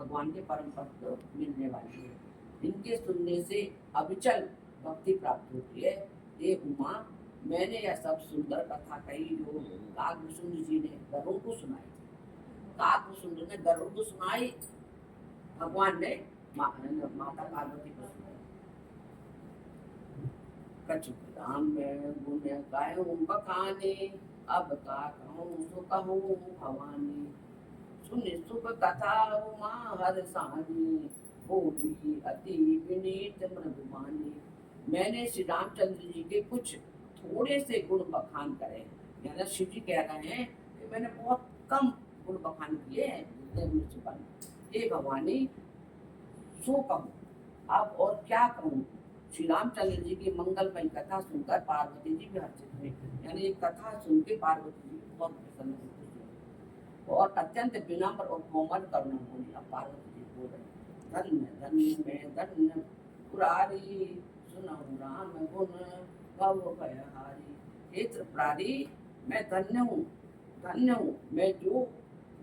भगवान के परम भक्त मिलने वाली है। इनके सुनने से अविचल भक्ति प्राप्त होती है। हे उमा, मैंने यह सब सुंदर कथा कही जो काकभूषुंड जी ने गरुड़ को सुनाई। काकभूषुंड ने गरुड़ को सुनाई, भगवान ने माता पार्वती को सुनाई। कछुक राम में गुण गायूं बखाने, अब का कहूं सो कहूं भवानी। सुन सुख कथा उमा हरसानी, बोली अति विनीत मृदुबानी। मैंने श्री रामचंद्र जी के कुछ थोड़े से गुण बखान करे, यानी शिव जी कह रहे हैं कि मैंने बहुत कम गुण बखान किए हैं। हे भवानी, सो कहूं, अब और क्या कहूं। श्री रामचंद्र जी की मंगलमय कथा सुनकर पार्वती जी भी हर्षित हुई, यानी ये कथा सुन के पार्वती जी बहुत प्रसन्न हुई और अत्यंत विनम्र और कोमल करुणा बोली। अब पार्वती जी बोल रहे, धन्य धन्य में धन्य पुरारी, सुनहु राम गुण भव भयहारी। हे त्रिपुरारी, मैं धन्य हूँ, धन्य हूँ मैं जो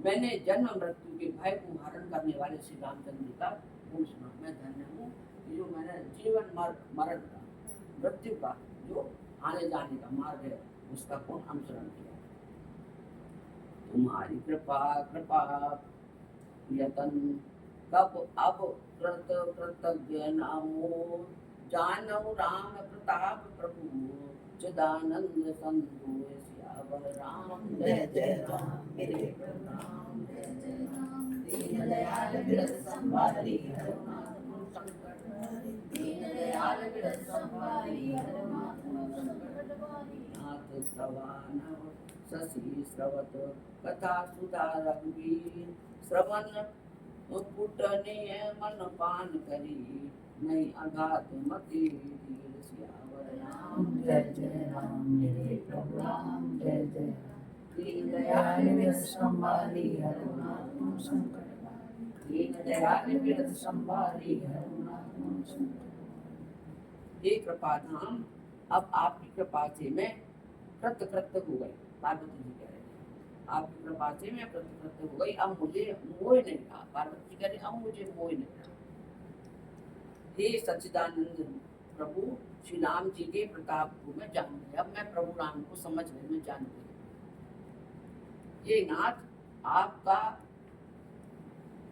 मैंने जन्म मृत्यु के भय को हरण करने वाले श्री रामचंद्र जी का गुण सुना। मैं धन्य हूँ जो मैंने जीवन मरण का, मृत्यु का जो आने जाने का मार्ग है उसका गुण अनुसरण किया। तुम्हारी कृपा कृपा यतन कब अब कृत कृतज्ञ नामो, जानऊ राम प्रताप प्रभु चिदानंद संधु। सियावर राम जय जय राम, मेरे प्रभु जय जय राम। दीन दयाल विरत संवारी, हरनाथ संकट हारी। दीन दयाल विरत संवारी, हरनाथ संकट हारी। नाथ श्रवण शशि श्रवत कथा सुधा रघुवीर, श्रवण पुटनीय मन पान करी, नहीं अघात मति धीर। सियावर राम जय जय राम, मेरे प्रभु राम जय जय राम। दीन दयाल विरत संवारी, हरनाथ संकट हारी। दीन दयाल विरत संवारी, हरनाथ संकट। हे कृपाधाम, अब आपकी कृपा से मैं कृतकृत्य हो गई। पार्वती जी कह रहे हैं, आपकी कृपा से मैं कृतकृत्य हो गई, अब मुझे मोह नहीं रहा। पार्वती जी कह रहे, अब मुझे मोह नहीं रहा। हे सच्चिदानंद प्रभु श्री राम जी के प्रताप को मैं जान गई, अब मैं प्रभु राम को समझ गई, मैं जान गई। ये नाथ, आपका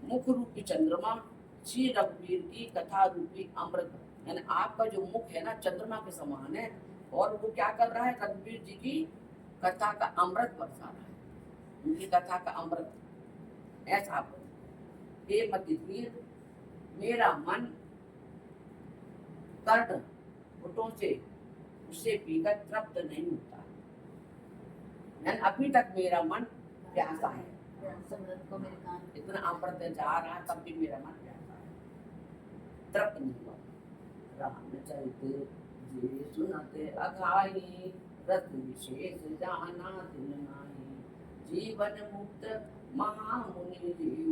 मुख रूपी चंद्रमा श्री रघुवीर की कथा रूपी अमृत, यानी आपका जो मुख है ना चंद्रमा के समान है, और वो क्या कर रहा है, रघुवीर जी की कथा का अमृत बरसा रहा है, उनकी कथा का अमृत। ऐसा आप हे मतिधीर, मेरा मन कर्ण घुटों से उसे पीकर तृप्त नहीं होता, यानी अभी तक मेरा मन प्यासा है। इतना अमृत जा रहा तब भी मेरा मन प्यासा है, तृप्त नहीं हुआ। रामचरित जी सुनते अघाई, रस विशेष जाना दिन नाहि। जीवन मुक्त महामुनि जीव,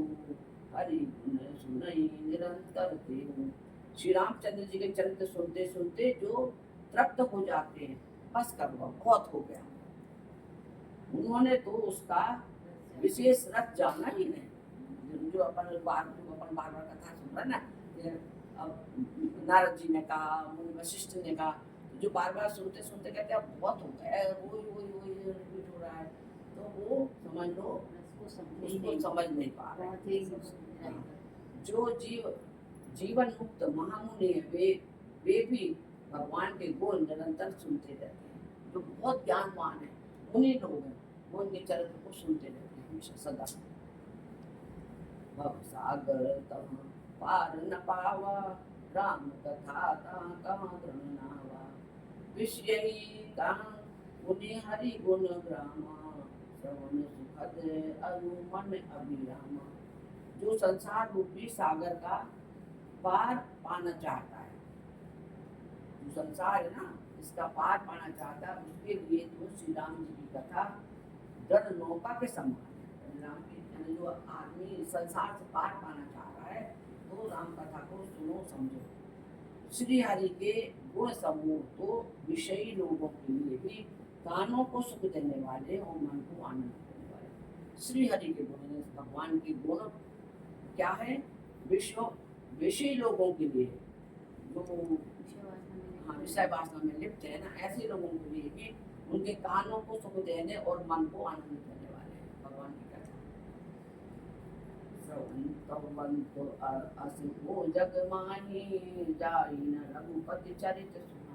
हरि गुण सुनई निरंतर देव। श्री रामचंद्र जी के चरित्र सुनते सुनते जो तृप्त हो जाते हैं, बस कर लो, बहुत हो गया। उन्होंने तो उसका विशेष रस जाना ही नहीं। जो अपन बार बार कथा सुन रहे ना, नारद जी ने कहा, मुनि वशिष्ठ ने कहा, जो बार बार सुनते सुनते कहते हैं बहुत हो गया, वही रिपीट हो रहा है, तो वो समझ लो उसको समझ नहीं पा रहे। जो जीवन मुक्त महामुनि है, वे भी भगवान के गुण निरंतर सुनते रहते हैं। जो बहुत ज्ञानवान है, मुनि लोग हैं, वो उनके चरित्र को सुनते रहते हैं हमेशा सदा। भव सागर तम पार न पावा, राम कथा कहाँ दृढ़ नावा। विषयी कहाँ मुनि हरि गुण ग्रामा, श्रवण सुखद अरु मन अभिरामा। जो संसार रूपी सागर का पार पाना चाहता है, जो संसार है ना इसका पार पाना चाहता है, उसके लिए तो श्री राम जी की कथा दृढ़ नौका के समान है। राम की जो आदमी संसार से पार पाना चाह रहा है, तो राम कथा को सुनो समझो। श्री हरि के गुण समूह तो विषयी लोगों के लिए भी कानों को सुख देने वाले और मन को आनंद देने वाले। श्री हरि के गुण, भगवान के गुण क्या है, विश्व विषय लोगों के लिए, जो हाँ विषय वासना में लिप्त है ना, ऐसे लोगों के लिए भी उनके कानों को सुख देने और मन को आनंद देने वाले हैं भगवान की कथा। श्रवन्तवन्तो असुरो जग माहि, जाहि न रघुपति चरित सुना।